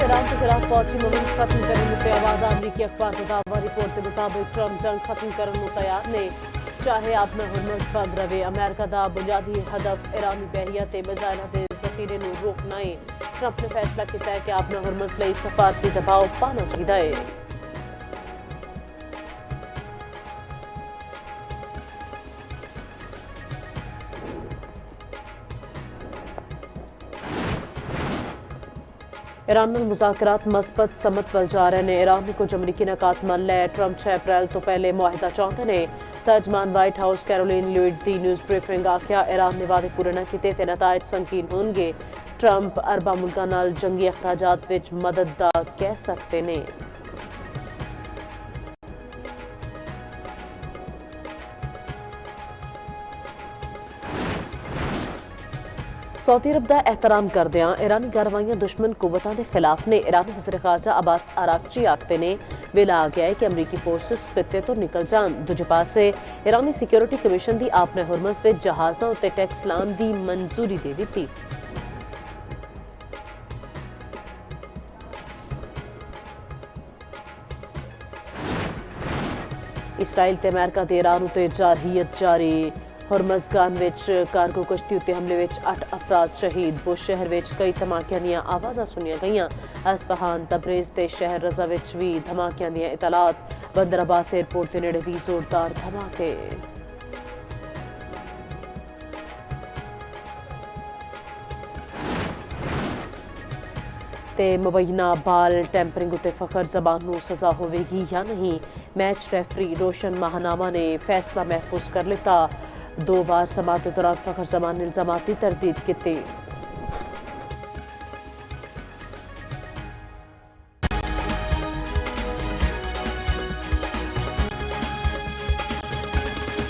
Iran के खिलाफ फौजी मुहिम खत्म करने ते आवाज अमरीकी अखबार का दावा रिपोर्ट के मुताबिक ट्रंप जंग खत्म करने तैयार ने चाहे आपना हुरमत बंद रहे। अमेरिका का बुनियादी हदफ ईरानी बहरिया ते मिसाइलों के जखीरे नूं रोकना है। ट्रंप ने फैसला किया है कि आपना हुरमत लई सफारती दबाव पाना चाहिए है। ईरान में मुज़ाकरात मस्बत समत वल जा रहे हैं। ईरान ने कुछ अमरीकी नकात मन लै। ट्रंप 6 अप्रैल तो पहले मुआहिदा चाहते ने। तर्जमान व्हाइट हाउस कैरोलिन ल्यूइड दी न्यूज़ ब्रीफिंग आख्या ईरान ने वादे पूरे न किए ते नतायज संगीन होंगे। ट्रंप अरबा मुल्कां नाल जंगी अखराजात विच मदद दा कह सकते ने। सऊदी अरब का एहतराम करदियां ईरानी कार्रवाइयां दुश्मन कुव्वतां के खिलाफ ने। ईरानी वज़ीर ख़ारजा अब्बास आरागची आखते ने वेला आ गया है कि अमरीकी फोर्सेस खित्ते तो निकल जान। दूजे पासे ईरानी सिक्योरिटी कमीशन की आपने हुरमस विच जहाज़ों उत्ते टैक्स लाने की मंजूरी दे दी। इसराइल ते अमेरिका दे ईरान उत्ते जारहियत जारी। हुरमज़गान विच कार्गो कश्ती उत्ते हमले विच 8 अफराद शहीद। बुश शहर विच कई धमाकियां दियां आवाज़ां सुनियां गईयां। असफहान तबरेज़ ते शहर रज़ा विच भी धमाकियां दियां इतलात। बंदर अब्बास एयरपोर्ट के नेड़े भी जोरदार धमाके। ते मुबैना बाल टैंपरिंग उत्ते फखर जबान नूं सज़ा होवेगी या नहीं। मैच रेफरी रोशन महानामा ने फैसला महफूज कर लिता। 2 बार समात के दौरान फखर जबान ने इल्जामात की तरदीद की।